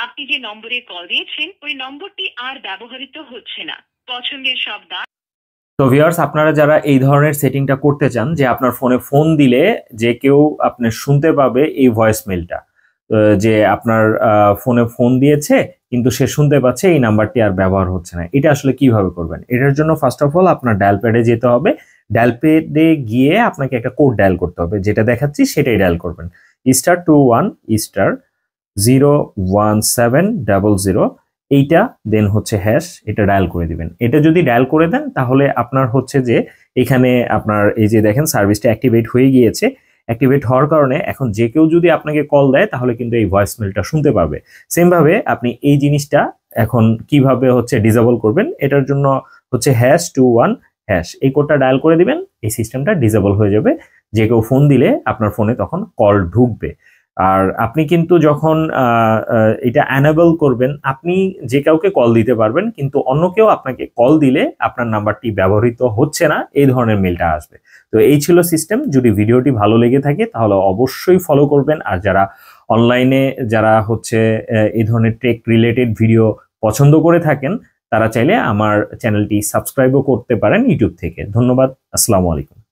আপনি যে নম্বরে কল দিয়েছেন ওই নম্বরটি আর ব্যবহৃত হচ্ছে না। পছন্দের সব দান। তো ভিউয়ার্স, আপনারা যারা এই ধরনের সেটিংটা করতে চান যে আপনার ফোনে ফোন দিলে যে কেউ আপনার শুনতে পাবে এই ভয়েসমেলটা, যে আপনার ফোনে ফোন দিয়েছে কিন্তু সে শুনতে পাচ্ছে, এই নাম্বারটি আর ব্যবহার হচ্ছে না, এটা আসলে কিভাবে করবেন? এটার জন্য ফার্স্ট অফ অল আপনার ডায়াল প্যাডে যেতে হবে। ডায়াল প্যাডে গিয়ে আপনাকে একটা কোড ডায়াল করতে হবে, যেটা দেখাচ্ছি সেটাই ডায়াল করবেন। *21*01700, এইটা দেন হচ্ছে হ্যাশ, এটা ডায়াল করে দিবেন। এটা যদি ডায়াল করে দেন তাহলে আপনার হচ্ছে যে এখানে আপনার এই যে দেখেন সার্ভিসটা অ্যাক্টিভেট হয়ে গিয়েছে। অ্যাক্টিভেট হওয়ার কারণে এখন যে কেউ যদি আপনাকে কল দেয় তাহলে কিন্তু এই ভয়েসমেলটা শুনতে পাবে। সেম ভাবে আপনি এই জিনিসটা এখন কিভাবে হচ্ছে ডিসেবল করবেন, এটার জন্য হচ্ছে #21# এই কোডটা ডায়াল করে দিবেন, এই সিস্টেমটা ডিসেবল হয়ে যাবে। যে কেউ ফোন দিলে আপনার ফোনে তখন কল ঢুকবে। আর আপনি কিন্তু যখন এটা অ্যানেবল করবেন, আপনি যে কাউকে কল দিতে পারবেন, কিন্তু অন্য কেউ আপনাকে কল দিলে আপনার নাম্বারটি ব্যবহৃত হচ্ছে না এই ধরনের মেলটা আসবে। তো এই ছিল সিস্টেম। যদি ভিডিওটি ভালো লেগে থাকে তাহলে অবশ্যই ফলো করবেন। আর যারা অনলাইনে যারা হচ্ছে এই ধরনের টেক রিলেটেড ভিডিও পছন্দ করে থাকেন, তারা চাইলে আমার চ্যানেলটি সাবস্ক্রাইবও করতে পারেন ইউটিউব থেকে। ধন্যবাদ। আসসালামু আলাইকুম।